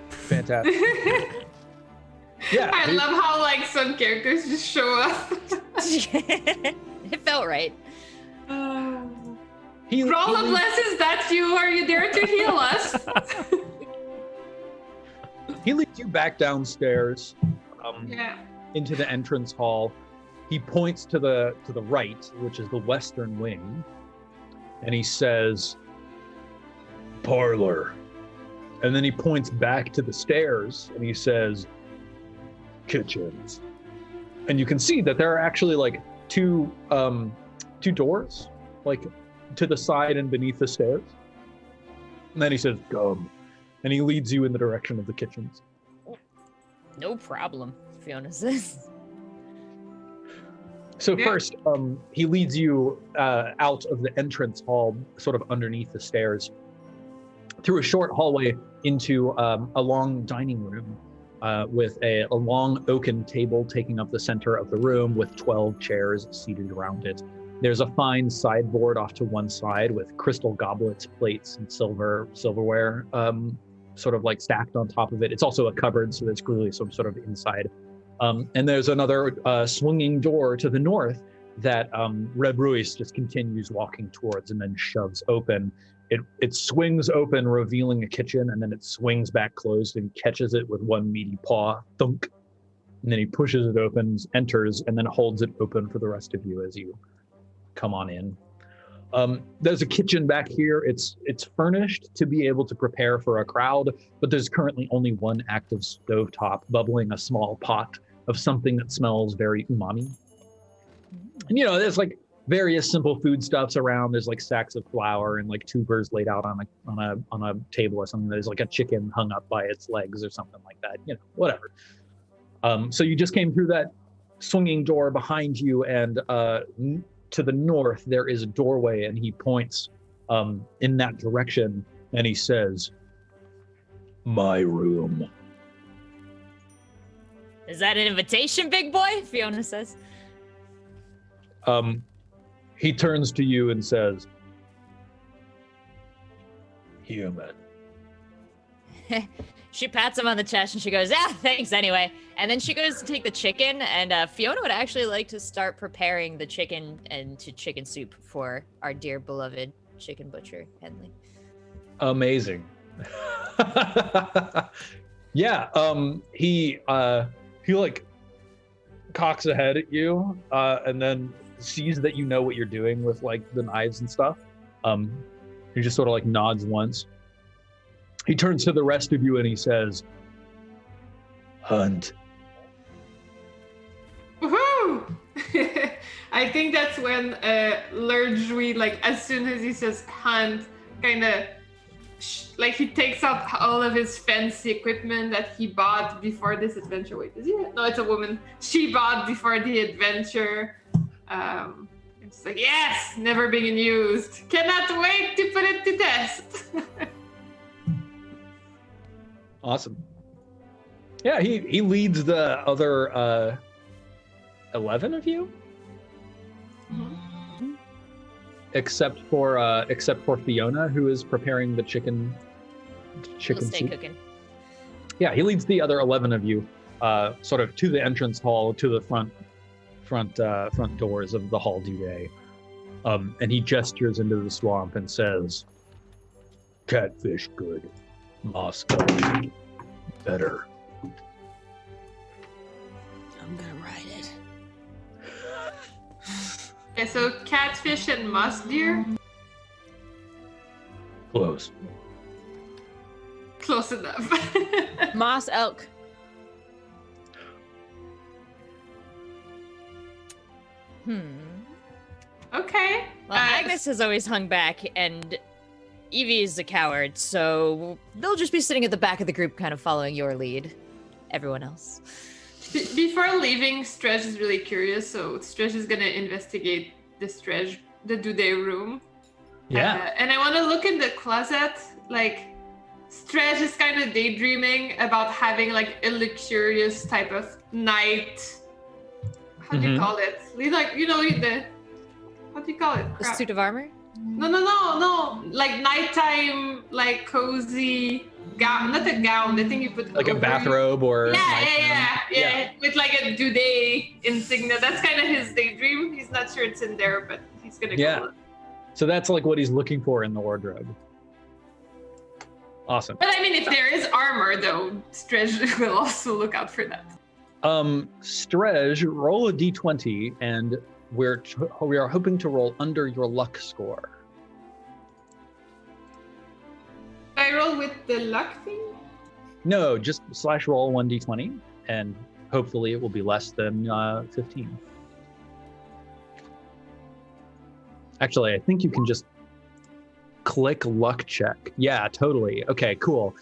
Fantastic. Yeah. I love how like some characters just show up. It felt right. Rolla blesses, that's you. Are you there to heal us? He leads you back downstairs Yeah. into the entrance hall. He points to the right, which is the western wing, and he says, "Parlor." And then he points back to the stairs and he says, "Kitchens." And you can see that there are actually like two doors, like to the side and beneath the stairs. And then he says, "Come." And he leads you in the direction of the kitchens. No problem, Fiona says. So first, he leads you out of the entrance hall, sort of underneath the stairs, through a short hallway into a long dining room with a long oaken table taking up the center of the room with 12 chairs seated around it. There's a fine sideboard off to one side with crystal goblets, plates, and silverware, sort of like stacked on top of it. It's also a cupboard, so there's clearly some sort of inside. And there's another swinging door to the north that Red Ruiz just continues walking towards and then shoves open. It swings open, revealing a kitchen, and then it swings back closed and catches it with one meaty paw, thunk. And then he pushes it open, enters, and then holds it open for the rest of you as you come on in. There's a kitchen back here. It's furnished to be able to prepare for a crowd, but there's currently only one active stovetop bubbling a small pot of something that smells very umami. And there's like various simple foodstuffs around. There's like sacks of flour and like tubers laid out on a table or something. There's like a chicken hung up by its legs or something like that. Whatever. So you just came through that swinging door behind you, and to the north, there is a doorway, and he points in that direction, and he says, "My room." Is that an invitation, big boy? Fiona says. He turns to you and says, "Human." She pats him on the chest and she goes, thanks anyway. And then she goes to take the chicken, and Fiona would actually like to start preparing the chicken into chicken soup for our dear beloved chicken butcher, Henley. Amazing. Yeah, he like cocks ahead at you, and then sees that you know what you're doing with like the knives and stuff. He just sort of like nods once. He turns to the rest of you and he says, "Hunt." Woohoo! I think that's when Lurge, like as soon as he says hunt, kind of like he takes out all of his fancy equipment that he bought before this adventure. Wait, is he? No, it's a woman. She bought before the adventure. It's like, yes, never being used. Cannot wait to put it to test. Awesome. Yeah, he leads the other 11 of you, except for Fiona, who is preparing the chicken She'll stay soup. cooking. Yeah, he leads the other 11 of you sort of to the entrance hall, to the front doors of the Hall du Rey. And he gestures into the swamp and says, "Catfish good. Moscow better." I'm gonna write it. Okay, so catfish and musk deer? Close. Close enough. Moss elk. Okay. Well, Agnes has always hung back, and Evie is a coward, so they'll just be sitting at the back of the group, kind of following your lead. Everyone else. Before leaving, Stretch is really curious, so Stretch is gonna investigate the Dudet room. Yeah. And I want to look in the closet. Like, Stretch is kind of daydreaming about having like a luxurious type of night. How do you call it? Like, how do you call it? The Crap. suit of armor? No. Like nighttime, like cozy gown. Not a gown. The thing you put Like a over bathrobe or Yeah. With like a Dudet insignia. That's kind of his daydream. He's not sure it's in there, but he's gonna go look. So that's like what he's looking for in the wardrobe. Awesome. But I mean, if there is armor, though, Stretch will also look out for that. Stretch, roll a d20, and we are hoping to roll under your luck score. I roll with the luck thing? No, just /roll 1d20, and hopefully it will be less than 15. Actually, I think you can just click luck check. Yeah, totally. Okay, cool.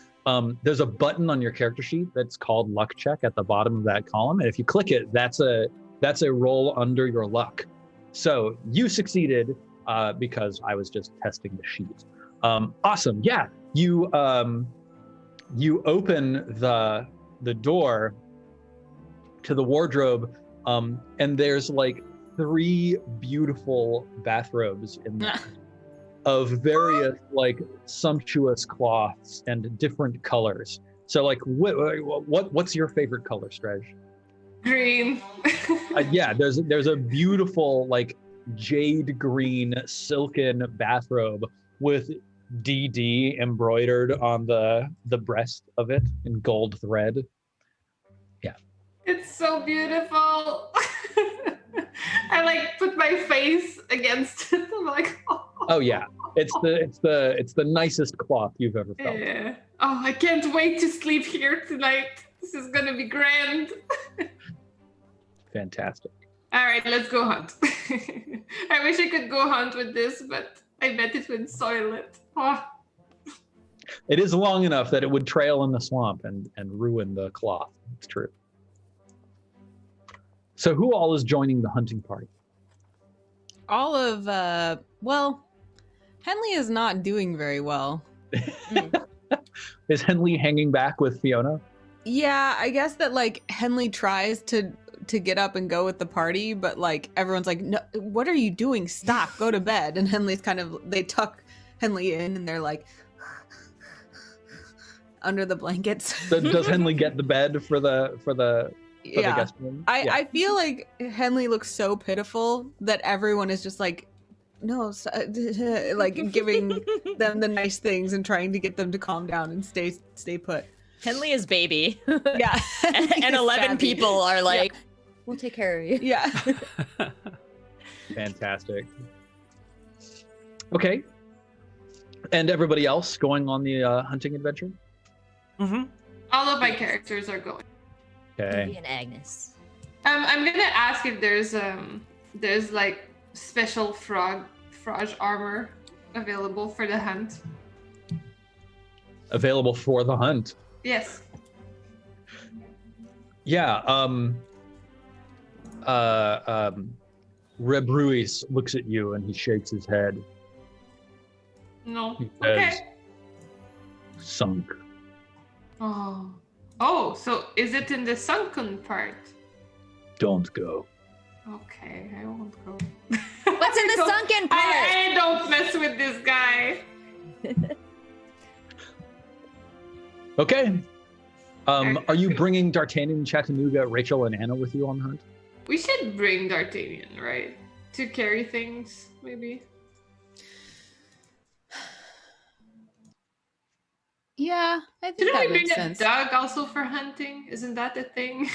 There's a button on your character sheet that's called luck check at the bottom of that column, and if you click it, that's a roll under your luck. So you succeeded because I was just testing the sheet. Awesome. Yeah, you open the door to the wardrobe, and there's 3 beautiful bathrobes in there of various like sumptuous cloths and different colors. So like what's your favorite color, Stretch? Green. Yeah, there's a beautiful like jade green silken bathrobe with DD embroidered on the breast of it in gold thread. Yeah. It's so beautiful. I like put my face against it. I'm like, Oh yeah. It's the nicest cloth you've ever felt. yeah. Oh, I can't wait to sleep here tonight. This is gonna be grand. Fantastic. All right, let's go hunt. I wish I could go hunt with this, but I bet it would soil it. Oh. It is long enough that it would trail in the swamp and ruin the cloth. It's true. So who all is joining the hunting party? All of, Henley is not doing very well. Is Henley hanging back with Fiona? Yeah, I guess that like Henley tries to get up and go with the party, but like everyone's like, no, what are you doing? Stop, go to bed. And Henley's they tuck Henley in and they're like under the blankets. Does Henley get the bed for the guest room? I feel like Henley looks so pitiful that everyone is just like, no, like giving them the nice things and trying to get them to calm down and stay put. Henley is baby. Yeah. And 11 people are like, we'll take care of you. Yeah. Fantastic. Okay. And everybody else going on the hunting adventure? Mm-hmm. All of my characters are going. Okay. Maybe an Agnes. I'm gonna ask if there's like special frog armor available for the hunt. Available for the hunt. Yes. Yeah. Reb Ruiz looks at you and he shakes his head. No. He says, Okay. Sunk. Oh, so is it in the sunken part? Don't go. Okay, I won't go. What's in the sunken part? I don't mess with this guy. Okay. Are you bringing D'Artagnan, Chattanooga, Rachel, and Anna with you on the hunt? We should bring D'Artagnan, right? To carry things, maybe. Yeah, I think Shouldn't that we bring makes a sense. dog also for hunting? Isn't that the thing?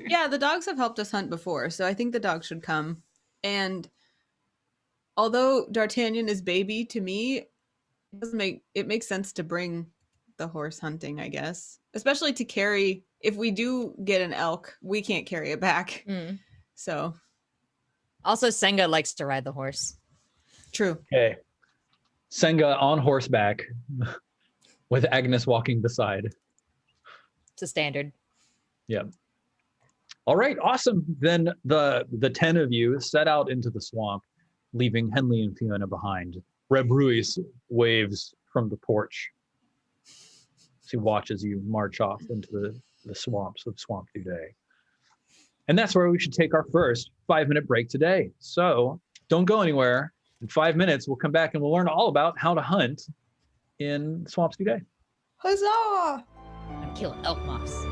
Yeah, the dogs have helped us hunt before, so I think the dogs should come. And although D'Artagnan is baby to me, it makes sense to bring the horse hunting, I guess. Especially to carry, if we do get an elk, we can't carry it back. Mm. So Also, Senga likes to ride the horse. true. Okay. Senga on horseback with Agnes walking beside. It's a standard. Yeah. All right, awesome. Then the 10 of you set out into the swamp, leaving Henley and Fiona behind. Reb Ruiz waves from the porch as he watches you march off into the swamps of Swamp Day. And that's where we should take our first 5-minute break today. So don't go anywhere. In 5 minutes, we'll come back and we'll learn all about how to hunt in Swamp Day. Huzzah! I'm killing elk moss.